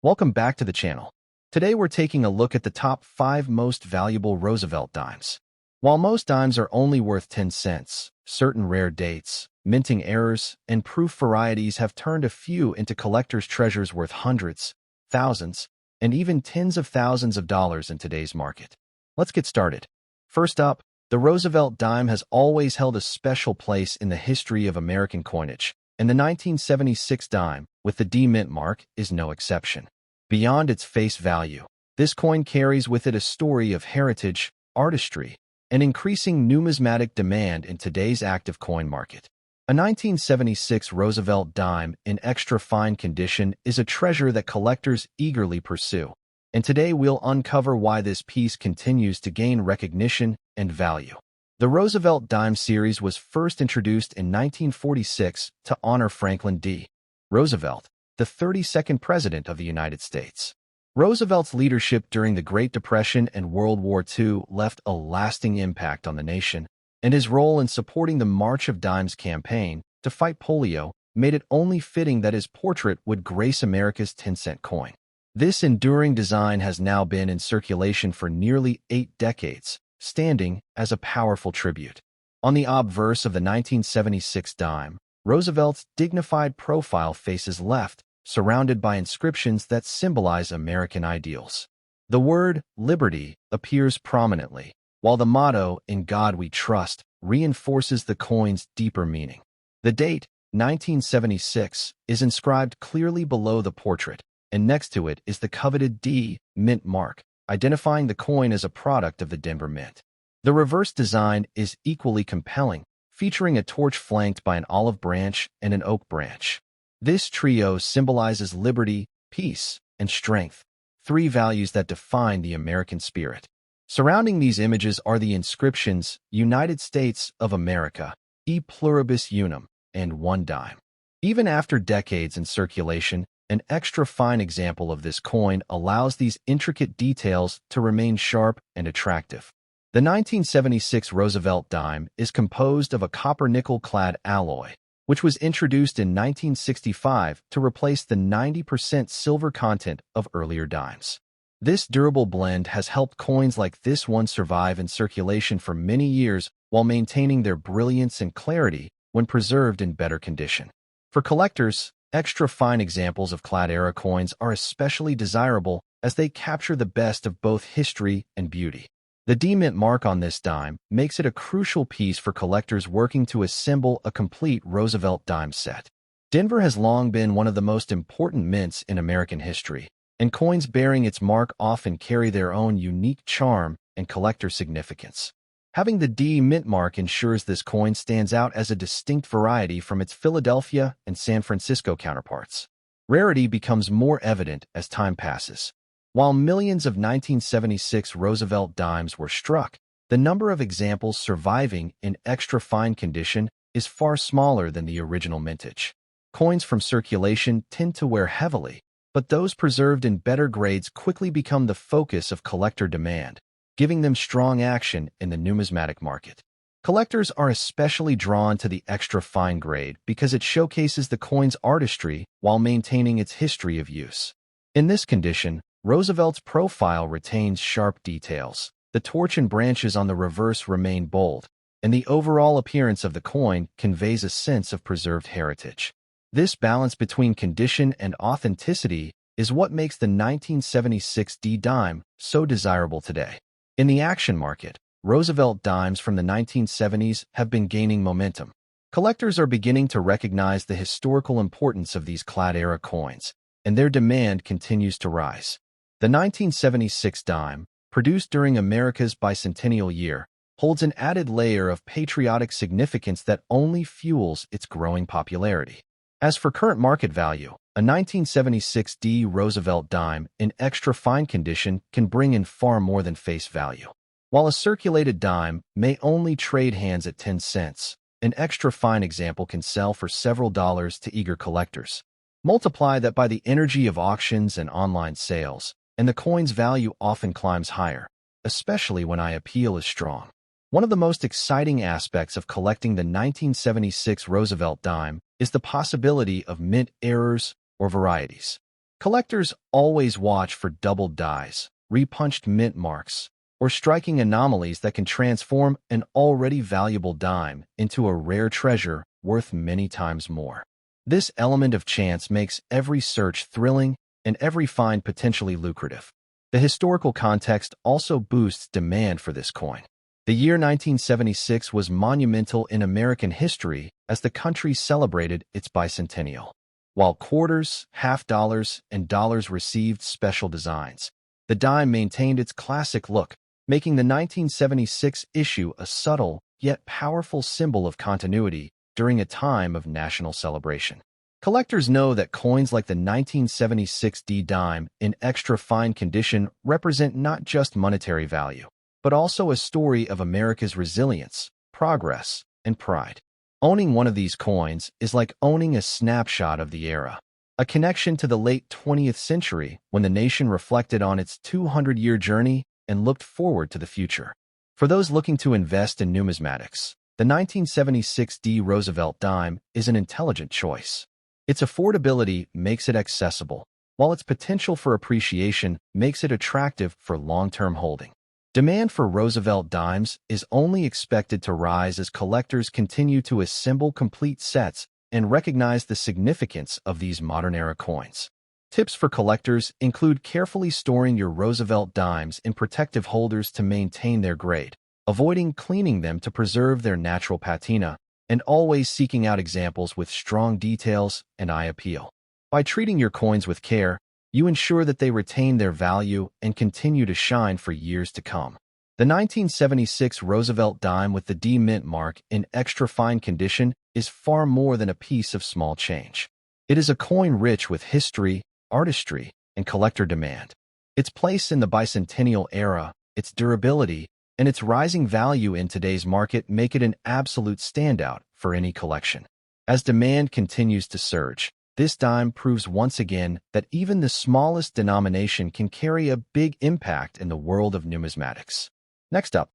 Welcome back to the channel. Today we're taking a look at the top 5 most valuable Roosevelt dimes. While most dimes are only worth 10 cents, certain rare dates, minting errors, and proof varieties have turned a few into collector's treasures worth hundreds, thousands, and even tens of thousands of dollars in today's market. Let's get started. First up, the Roosevelt dime has always held a special place in the history of American coinage, and the 1976 dime, with the D mint mark, is no exception. Beyond its face value, this coin carries with it a story of heritage, artistry, and increasing numismatic demand in today's active coin market. A 1976 Roosevelt dime in extra fine condition is a treasure that collectors eagerly pursue, and today we'll uncover why this piece continues to gain recognition and value. The Roosevelt dime series was first introduced in 1946 to honor Franklin D. Roosevelt, the 32nd President of the United States. Roosevelt's leadership during the Great Depression and World War II left a lasting impact on the nation, and his role in supporting the March of Dimes campaign to fight polio made it only fitting that his portrait would grace America's 10-cent coin. This enduring design has now been in circulation for nearly 8 decades, standing as a powerful tribute. On the obverse of the 1976 dime, Roosevelt's dignified profile faces left, surrounded by inscriptions that symbolize American ideals. The word liberty appears prominently, while the motto, "In God We Trust," reinforces the coin's deeper meaning. The date, 1976, is inscribed clearly below the portrait, and next to it is the coveted D mint mark, identifying the coin as a product of the Denver Mint. The reverse design is equally compelling, featuring a torch flanked by an olive branch and an oak branch. This trio symbolizes liberty, peace, and strength, 3 values that define the American spirit. Surrounding these images are the inscriptions, "United States of America, E Pluribus Unum," and 1 dime. Even after decades in circulation, an extra fine example of this coin allows these intricate details to remain sharp and attractive. The 1976 Roosevelt dime is composed of a copper-nickel-clad alloy, which was introduced in 1965 to replace the 90% silver content of earlier dimes. This durable blend has helped coins like this one survive in circulation for many years while maintaining their brilliance and clarity when preserved in better condition. For collectors, extra fine examples of clad-era coins are especially desirable as they capture the best of both history and beauty. The D mint mark on this dime makes it a crucial piece for collectors working to assemble a complete Roosevelt dime set. Denver has long been one of the most important mints in American history, and coins bearing its mark often carry their own unique charm and collector significance. Having the D mint mark ensures this coin stands out as a distinct variety from its Philadelphia and San Francisco counterparts. Rarity becomes more evident as time passes. While millions of 1976 Roosevelt dimes were struck, the number of examples surviving in extra fine condition is far smaller than the original mintage. Coins from circulation tend to wear heavily, but those preserved in better grades quickly become the focus of collector demand, giving them strong action in the numismatic market. Collectors are especially drawn to the extra fine grade because it showcases the coin's artistry while maintaining its history of use. In this condition, Roosevelt's profile retains sharp details, the torch and branches on the reverse remain bold, and the overall appearance of the coin conveys a sense of preserved heritage. This balance between condition and authenticity is what makes the 1976 D dime so desirable today. In the action market, Roosevelt dimes from the 1970s have been gaining momentum. Collectors are beginning to recognize the historical importance of these clad-era coins, and their demand continues to rise. The 1976 dime, produced during America's bicentennial year, holds an added layer of patriotic significance that only fuels its growing popularity. As for current market value, a 1976 D Roosevelt dime in extra fine condition can bring in far more than face value. While a circulated dime may only trade hands at 10 cents, an extra fine example can sell for several dollars to eager collectors. Multiply that by the energy of auctions and online sales, and the coin's value often climbs higher, especially when appeal is strong. One of the most exciting aspects of collecting the 1976 Roosevelt dime is the possibility of mint errors or varieties. Collectors always watch for doubled dies, repunched mint marks, or striking anomalies that can transform an already valuable dime into a rare treasure worth many times more. This element of chance makes every search thrilling and every find potentially lucrative. The historical context also boosts demand for this coin. The year 1976 was monumental in American history as the country celebrated its bicentennial. While quarters, half dollars, and dollars received special designs, the dime maintained its classic look, making the 1976 issue a subtle yet powerful symbol of continuity during a time of national celebration. Collectors know that coins like the 1976 D dime in extra fine condition represent not just monetary value, but also a story of America's resilience, progress, and pride. Owning one of these coins is like owning a snapshot of the era, a connection to the late 20th century when the nation reflected on its 200-year journey and looked forward to the future. For those looking to invest in numismatics, the 1976 D Roosevelt dime is an intelligent choice. Its affordability makes it accessible, while its potential for appreciation makes it attractive for long-term holding. Demand for Roosevelt dimes is only expected to rise as collectors continue to assemble complete sets and recognize the significance of these modern-era coins. Tips for collectors include carefully storing your Roosevelt dimes in protective holders to maintain their grade, avoiding cleaning them to preserve their natural patina, and always seeking out examples with strong details and eye appeal. By treating your coins with care, you ensure that they retain their value and continue to shine for years to come. The 1976 Roosevelt dime with the D mint mark in extra fine condition is far more than a piece of small change. It is a coin rich with history, artistry, and collector demand. Its place in the bicentennial era, its durability, and its rising value in today's market make it an absolute standout for any collection. As demand continues to surge, this dime proves once again that even the smallest denomination can carry a big impact in the world of numismatics. Next up,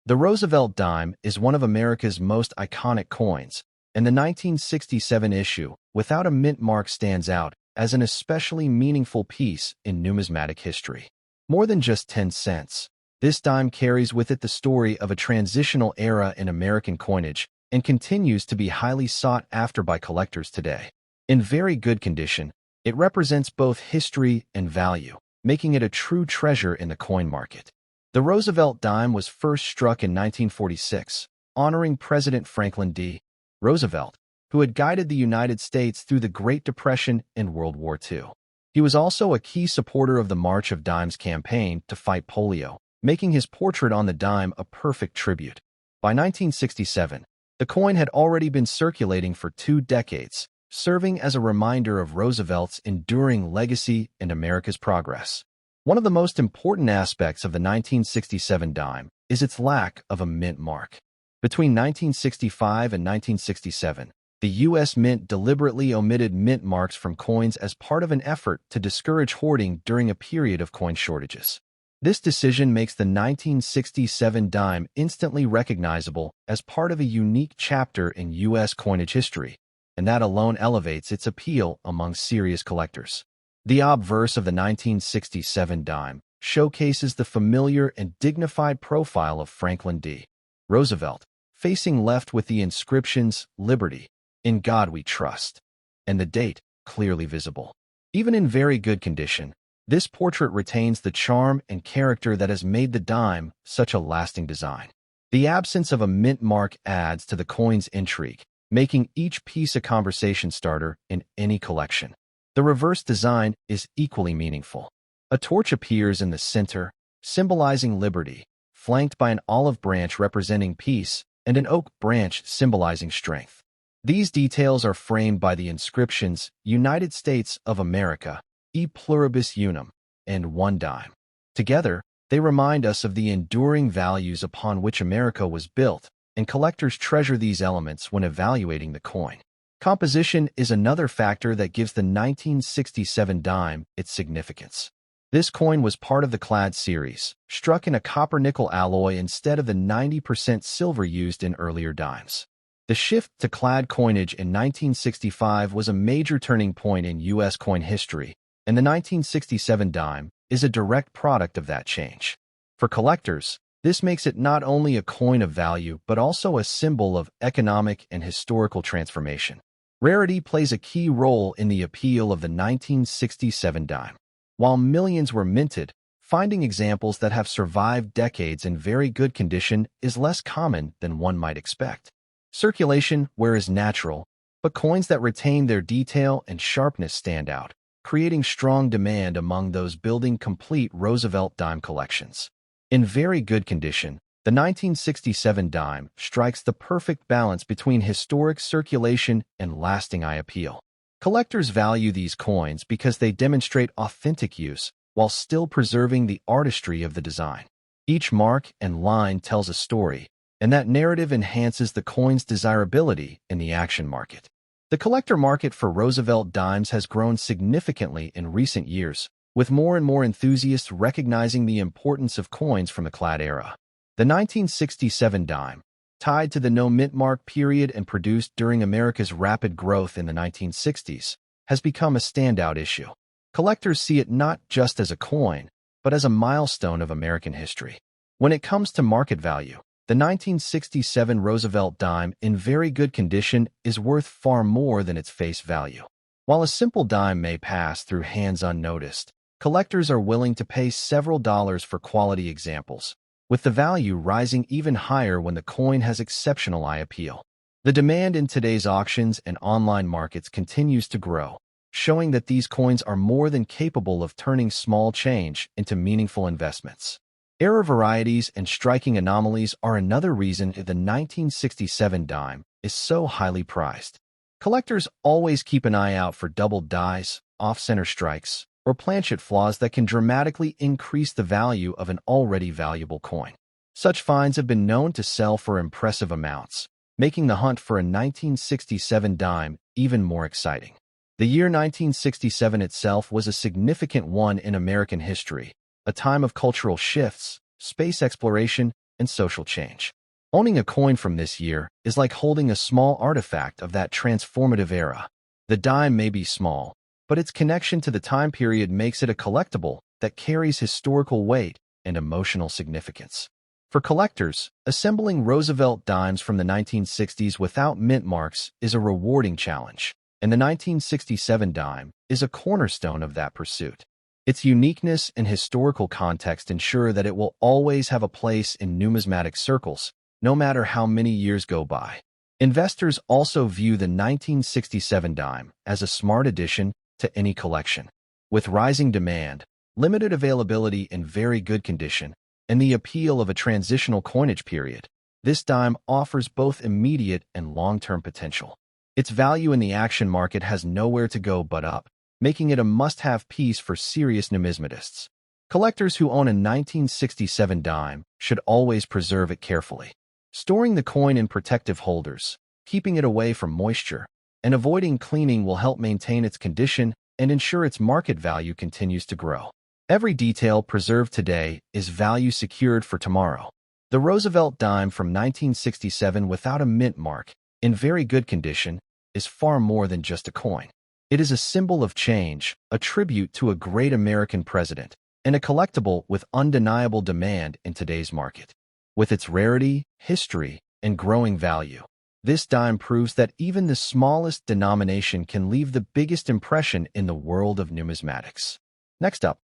the Roosevelt dime is one of America's most iconic coins, and the 1967 issue, without a mint mark, stands out as an especially meaningful piece in numismatic history. More than just 10 cents, this dime carries with it the story of a transitional era in American coinage and continues to be highly sought after by collectors today. In very good condition, it represents both history and value, making it a true treasure in the coin market. The Roosevelt dime was first struck in 1946, honoring President Franklin D. Roosevelt, who had guided the United States through the Great Depression and World War II. He was also a key supporter of the March of Dimes campaign to fight polio, making his portrait on the dime a perfect tribute. By 1967, the coin had already been circulating for 2 decades, serving as a reminder of Roosevelt's enduring legacy and America's progress. One of the most important aspects of the 1967 dime is its lack of a mint mark. Between 1965 and 1967, the U.S. Mint deliberately omitted mint marks from coins as part of an effort to discourage hoarding during a period of coin shortages. This decision makes the 1967 dime instantly recognizable as part of a unique chapter in U.S. coinage history, and that alone elevates its appeal among serious collectors. The obverse of the 1967 dime showcases the familiar and dignified profile of Franklin D. Roosevelt, facing left with the inscriptions, "Liberty, in God we trust," and the date clearly visible. Even in very good condition, this portrait retains the charm and character that has made the dime such a lasting design. The absence of a mint mark adds to the coin's intrigue, making each piece a conversation starter in any collection. The reverse design is equally meaningful. A torch appears in the center, symbolizing liberty, flanked by an olive branch representing peace and an oak branch symbolizing strength. These details are framed by the inscriptions "United States of America, E Pluribus Unum," and "One Dime." Together, they remind us of the enduring values upon which America was built, and collectors treasure these elements when evaluating the coin. Composition is another factor that gives the 1967 dime its significance. This coin was part of the clad series, struck in a copper-nickel alloy instead of the 90% silver used in earlier dimes. The shift to clad coinage in 1965 was a major turning point in U.S. coin history, and the 1967 dime is a direct product of that change. For collectors, this makes it not only a coin of value but also a symbol of economic and historical transformation. Rarity plays a key role in the appeal of the 1967 dime. While millions were minted, finding examples that have survived decades in very good condition is less common than one might expect. Circulation, is natural, but coins that retain their detail and sharpness stand out, creating strong demand among those building complete Roosevelt dime collections. In very good condition, the 1967 dime strikes the perfect balance between historic circulation and lasting eye appeal. Collectors value these coins because they demonstrate authentic use while still preserving the artistry of the design. Each mark and line tells a story, and that narrative enhances the coin's desirability in the action market. The collector market for Roosevelt dimes has grown significantly in recent years, with more and more enthusiasts recognizing the importance of coins from the clad era. The 1967 dime, tied to the no-mint mark period and produced during America's rapid growth in the 1960s, has become a standout issue. Collectors see it not just as a coin, but as a milestone of American history. When it comes to market value, the 1967 Roosevelt dime in very good condition is worth far more than its face value. While a simple dime may pass through hands unnoticed, collectors are willing to pay several dollars for quality examples, with the value rising even higher when the coin has exceptional eye appeal. The demand in today's auctions and online markets continues to grow, showing that these coins are more than capable of turning small change into meaningful investments. Error varieties and striking anomalies are another reason the 1967 dime is so highly prized. Collectors always keep an eye out for doubled dies, off-center strikes, or planchet flaws that can dramatically increase the value of an already valuable coin. Such finds have been known to sell for impressive amounts, making the hunt for a 1967 dime even more exciting. The year 1967 itself was a significant one in American history, a time of cultural shifts, space exploration, and social change. Owning a coin from this year is like holding a small artifact of that transformative era. The dime may be small, but its connection to the time period makes it a collectible that carries historical weight and emotional significance. For collectors, assembling Roosevelt dimes from the 1960s without mint marks is a rewarding challenge, and the 1967 dime is a cornerstone of that pursuit. Its uniqueness and historical context ensure that it will always have a place in numismatic circles, no matter how many years go by. Investors also view the 1967 dime as a smart addition to any collection. With rising demand, limited availability in very good condition, and the appeal of a transitional coinage period, this dime offers both immediate and long-term potential. Its value in the action market has nowhere to go but up, making it a must-have piece for serious numismatists. Collectors who own a 1967 dime should always preserve it carefully. Storing the coin in protective holders, keeping it away from moisture, and avoiding cleaning will help maintain its condition and ensure its market value continues to grow. Every detail preserved today is value secured for tomorrow. The Roosevelt dime from 1967 without a mint mark, in very good condition, is far more than just a coin. It is a symbol of change, a tribute to a great American president, and a collectible with undeniable demand in today's market. With its rarity, history, and growing value, this dime proves that even the smallest denomination can leave the biggest impression in the world of numismatics. Next up,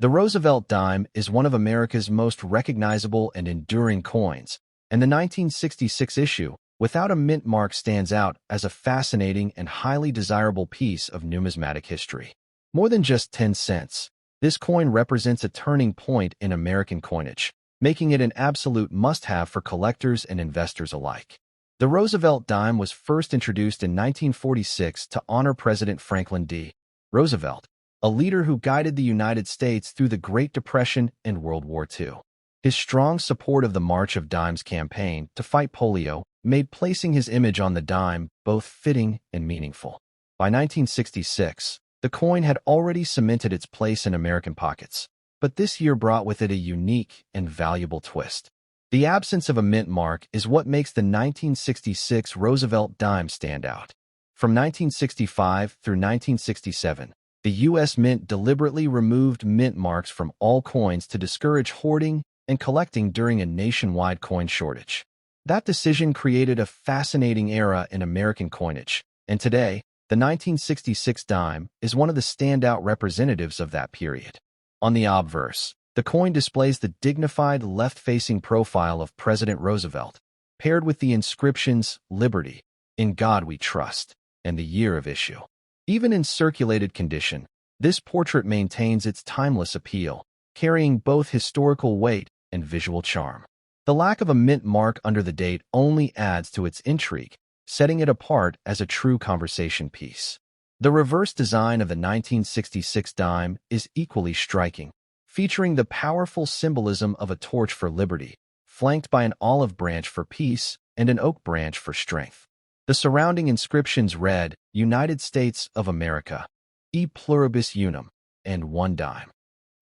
the Roosevelt dime is one of America's most recognizable and enduring coins, and the 1966 issue, without a mint mark, stands out as a fascinating and highly desirable piece of numismatic history. More than just 10 cents, this coin represents a turning point in American coinage, making it an absolute must-have for collectors and investors alike. The Roosevelt dime was first introduced in 1946 to honor President Franklin D. Roosevelt, a leader who guided the United States through the Great Depression and World War II. His strong support of the March of Dimes campaign to fight polio made placing his image on the dime both fitting and meaningful. By 1966, the coin had already cemented its place in American pockets, but this year brought with it a unique and valuable twist. The absence of a mint mark is what makes the 1966 Roosevelt dime stand out. From 1965 through 1967, The U.S. Mint deliberately removed mint marks from all coins to discourage hoarding and collecting during a nationwide coin shortage. That decision created a fascinating era in American coinage, and today, the 1966 dime is one of the standout representatives of that period. On the obverse, the coin displays the dignified left-facing profile of President Roosevelt, paired with the inscriptions "Liberty," "In God We Trust," and the year of issue. Even in circulated condition, this portrait maintains its timeless appeal, carrying both historical weight and visual charm. The lack of a mint mark under the date only adds to its intrigue, setting it apart as a true conversation piece. The reverse design of the 1966 dime is equally striking, featuring the powerful symbolism of a torch for liberty, flanked by an olive branch for peace and an oak branch for strength. The surrounding inscriptions read, "United States of America, e pluribus unum," and "one dime."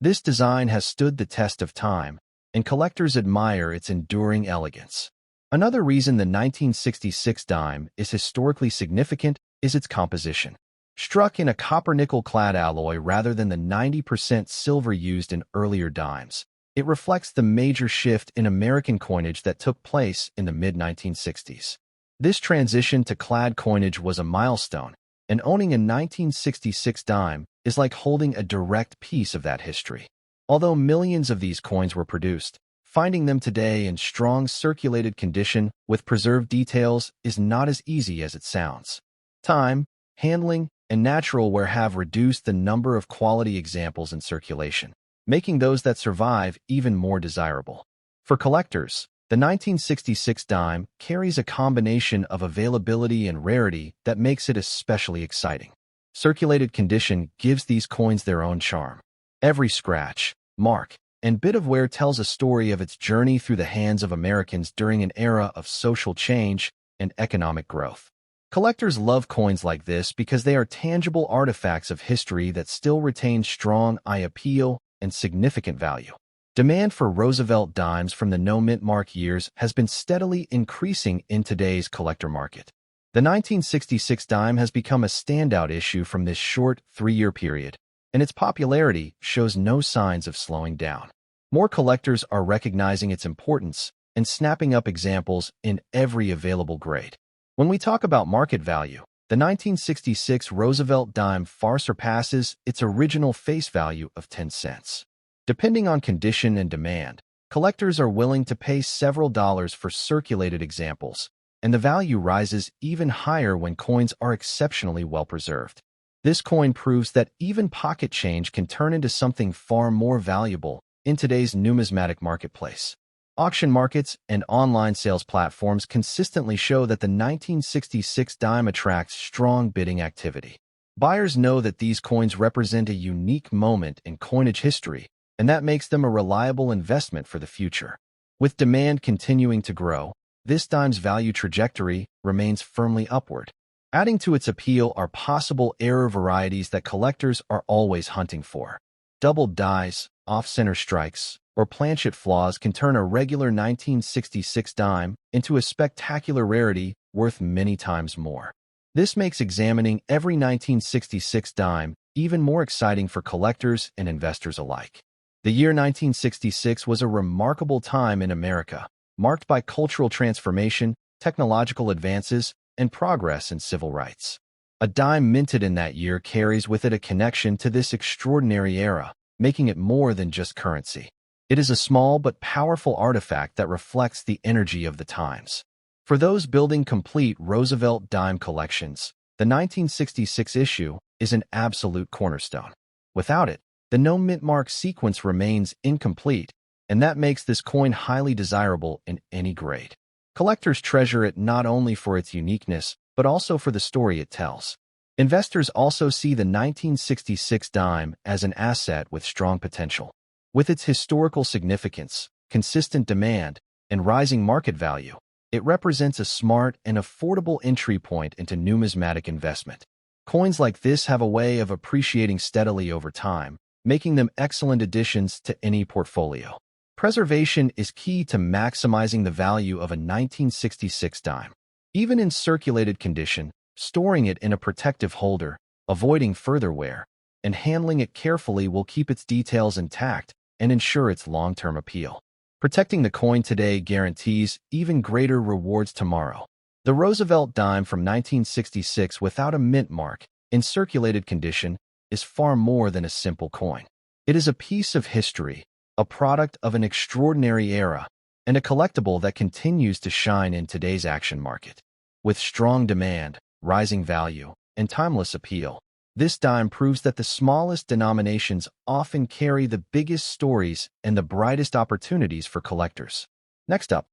This design has stood the test of time, and collectors admire its enduring elegance. Another reason the 1966 dime is historically significant is its composition. Struck in a copper-nickel-clad alloy rather than the 90% silver used in earlier dimes, it reflects the major shift in American coinage that took place in the mid-1960s. This transition to clad coinage was a milestone, and owning a 1966 dime is like holding a direct piece of that history. Although millions of these coins were produced, finding them today in strong circulated condition with preserved details is not as easy as it sounds. Time, handling, and natural wear have reduced the number of quality examples in circulation, making those that survive even more desirable. For collectors, the 1966 dime carries a combination of availability and rarity that makes it especially exciting. Circulated condition gives these coins their own charm. Every scratch, mark, and bit of wear tells a story of its journey through the hands of Americans during an era of social change and economic growth. Collectors love coins like this because they are tangible artifacts of history that still retain strong eye appeal and significant value. Demand for Roosevelt dimes from the no-mint mark years has been steadily increasing in today's collector market. The 1966 dime has become a standout issue from this short 3-year period, and its popularity shows no signs of slowing down. More collectors are recognizing its importance and snapping up examples in every available grade. When we talk about market value, the 1966 Roosevelt dime far surpasses its original face value of 10 cents. Depending on condition and demand, collectors are willing to pay several dollars for circulated examples, and the value rises even higher when coins are exceptionally well preserved. This coin proves that even pocket change can turn into something far more valuable in today's numismatic marketplace. Auction markets and online sales platforms consistently show that the 1966 dime attracts strong bidding activity. Buyers know that these coins represent a unique moment in coinage history, and that makes them a reliable investment for the future. With demand continuing to grow, this dime's value trajectory remains firmly upward. Adding to its appeal are possible error varieties that collectors are always hunting for. Doubled dies, off-center strikes, or planchet flaws can turn a regular 1966 dime into a spectacular rarity worth many times more. This makes examining every 1966 dime even more exciting for collectors and investors alike. The year 1966 was a remarkable time in America, marked by cultural transformation, technological advances, and progress in civil rights. A dime minted in that year carries with it a connection to this extraordinary era, making it more than just currency. It is a small but powerful artifact that reflects the energy of the times. For those building complete Roosevelt dime collections, the 1966 issue is an absolute cornerstone. Without it, the no-mint mark sequence remains incomplete, and that makes this coin highly desirable in any grade. Collectors treasure it not only for its uniqueness, but also for the story it tells. Investors also see the 1966 dime as an asset with strong potential. With its historical significance, consistent demand, and rising market value, it represents a smart and affordable entry point into numismatic investment. Coins like this have a way of appreciating steadily over time, making them excellent additions to any portfolio. Preservation is key to maximizing the value of a 1966 dime. Even in circulated condition, storing it in a protective holder, avoiding further wear, and handling it carefully will keep its details intact and ensure its long-term appeal. Protecting the coin today guarantees even greater rewards tomorrow. The Roosevelt dime from 1966 without a mint mark, in circulated condition, is far more than a simple coin. It is a piece of history, a product of an extraordinary era, and a collectible that continues to shine in today's action market. With strong demand, rising value, and timeless appeal, this dime proves that the smallest denominations often carry the biggest stories and the brightest opportunities for collectors. Next up,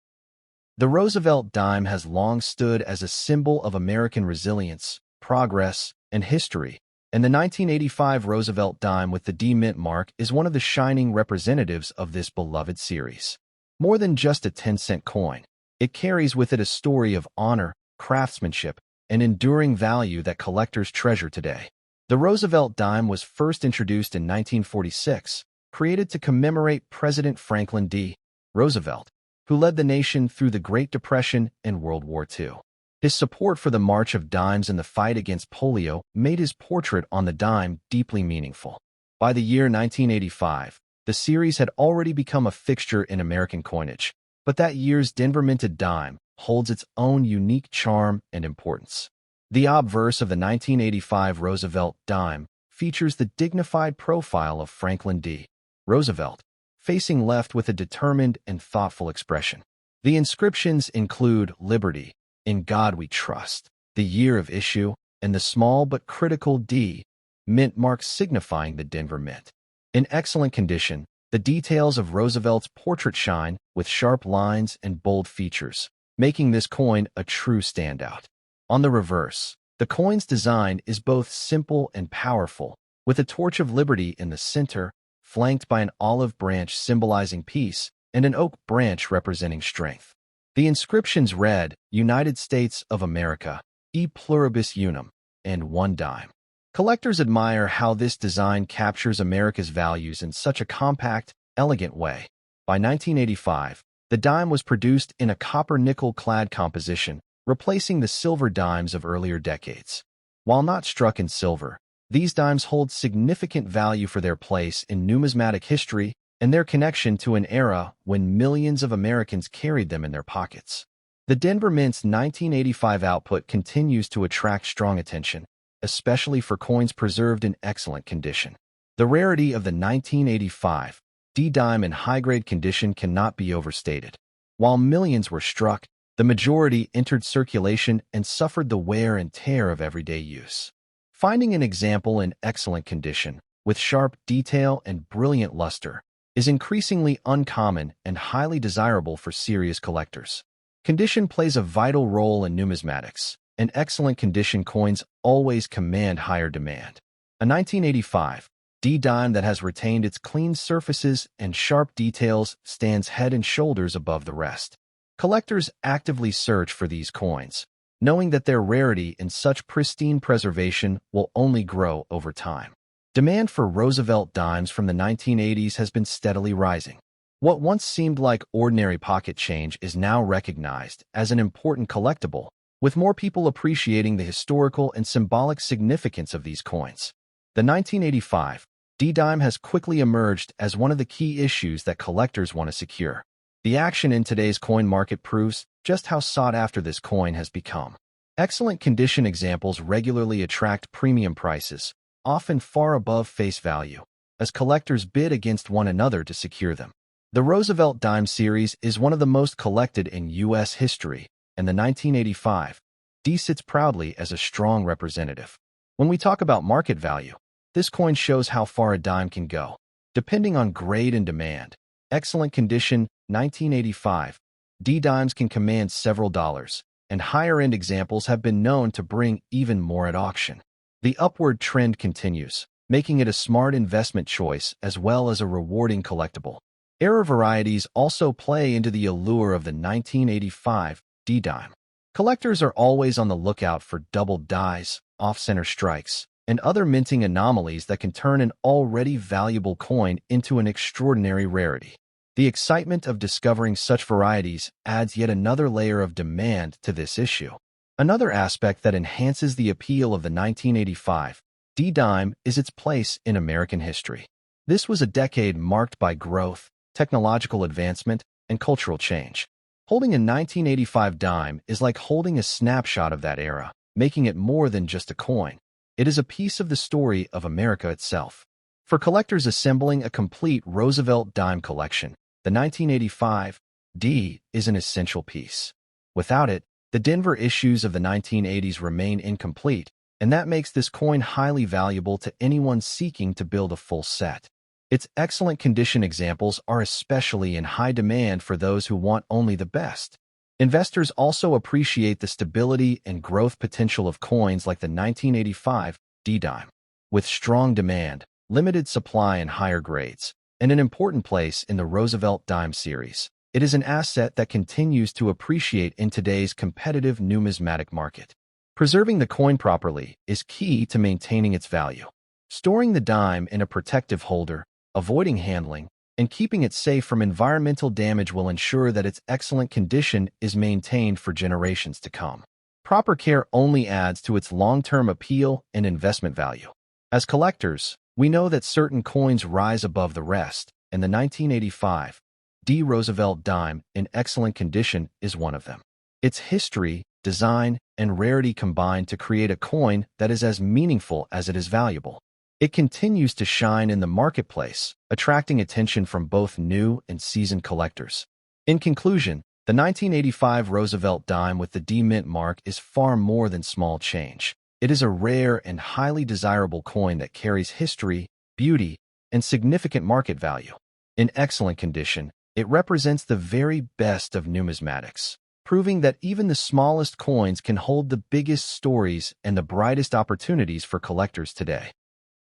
the Roosevelt dime has long stood as a symbol of American resilience, progress, and history, and the 1985 Roosevelt dime with the D mint mark is one of the shining representatives of this beloved series. More than just a 10-cent coin, it carries with it a story of honor, craftsmanship, and enduring value that collectors treasure today. The Roosevelt dime was first introduced in 1946, created to commemorate President Franklin D. Roosevelt, who led the nation through the Great Depression and World War II. His support for the March of Dimes and the fight against polio made his portrait on the dime deeply meaningful. By the year 1985, the series had already become a fixture in American coinage, but that year's Denver-minted dime holds its own unique charm and importance. The obverse of the 1985 Roosevelt dime features the dignified profile of Franklin D. Roosevelt, facing left with a determined and thoughtful expression. The inscriptions include Liberty, In God We Trust, the year of issue, and the small but critical D mint mark signifying the Denver Mint. In excellent condition, the details of Roosevelt's portrait shine with sharp lines and bold features, making this coin a true standout. On the reverse, the coin's design is both simple and powerful, with a torch of liberty in the center, flanked by an olive branch symbolizing peace and an oak branch representing strength. The inscriptions read, United States of America, e pluribus unum, and one dime. Collectors admire how this design captures America's values in such a compact, elegant way. By 1985, the dime was produced in a copper-nickel-clad composition, replacing the silver dimes of earlier decades. While not struck in silver, these dimes hold significant value for their place in numismatic history and their connection to an era when millions of Americans carried them in their pockets. The Denver Mint's 1985 output continues to attract strong attention, especially for coins preserved in excellent condition. The rarity of the 1985 D dime in high-grade condition cannot be overstated. While millions were struck, the majority entered circulation and suffered the wear and tear of everyday use. Finding an example in excellent condition, with sharp detail and brilliant luster, is increasingly uncommon and highly desirable for serious collectors. Condition plays a vital role in numismatics, and excellent condition coins always command higher demand. A 1985 D dime that has retained its clean surfaces and sharp details stands head and shoulders above the rest. Collectors actively search for these coins, knowing that their rarity in such pristine preservation will only grow over time. Demand for Roosevelt dimes from the 1980s has been steadily rising. What once seemed like ordinary pocket change is now recognized as an important collectible, with more people appreciating the historical and symbolic significance of these coins. The 1985 D dime has quickly emerged as one of the key issues that collectors want to secure. The action in today's coin market proves just how sought after this coin has become. Excellent condition examples regularly attract premium prices, often far above face value, as collectors bid against one another to secure them. The Roosevelt dime series is one of the most collected in U.S. history, and the 1985 D sits proudly as a strong representative. When we talk about market value, this coin shows how far a dime can go, depending on grade and demand. Excellent condition 1985 D dimes can command several dollars, and higher-end examples have been known to bring even more at auction. The upward trend continues, making it a smart investment choice as well as a rewarding collectible. Era varieties also play into the allure of the 1985 D dime. Collectors are always on the lookout for double dies, off-center strikes, and other minting anomalies that can turn an already valuable coin into an extraordinary rarity. The excitement of discovering such varieties adds yet another layer of demand to this issue. Another aspect that enhances the appeal of the 1985 D-dime is its place in American history. This was a decade marked by growth, technological advancement, and cultural change. Holding a 1985 dime is like holding a snapshot of that era, making it more than just a coin. It is a piece of the story of America itself. For collectors assembling a complete Roosevelt dime collection, the 1985 D is an essential piece. Without it, the Denver issues of the 1980s remain incomplete, and that makes this coin highly valuable to anyone seeking to build a full set. Its excellent condition examples are especially in high demand for those who want only the best. Investors also appreciate the stability and growth potential of coins like the 1985 D-dime. With strong demand, limited supply in higher grades, and an important place in the Roosevelt dime series, it is an asset that continues to appreciate in today's competitive numismatic market. Preserving the coin properly is key to maintaining its value. Storing the dime in a protective holder, avoiding handling, and keeping it safe from environmental damage will ensure that its excellent condition is maintained for generations to come. Proper care only adds to its long-term appeal and investment value. As collectors, we know that certain coins rise above the rest, and the 1985 D. Roosevelt dime in excellent condition is one of them. Its history, design, and rarity combine to create a coin that is as meaningful as it is valuable. It continues to shine in the marketplace, attracting attention from both new and seasoned collectors. In conclusion, the 1985 Roosevelt dime with the D mint mark is far more than small change. It is a rare and highly desirable coin that carries history, beauty, and significant market value. In excellent condition, it represents the very best of numismatics, proving that even the smallest coins can hold the biggest stories and the brightest opportunities for collectors today.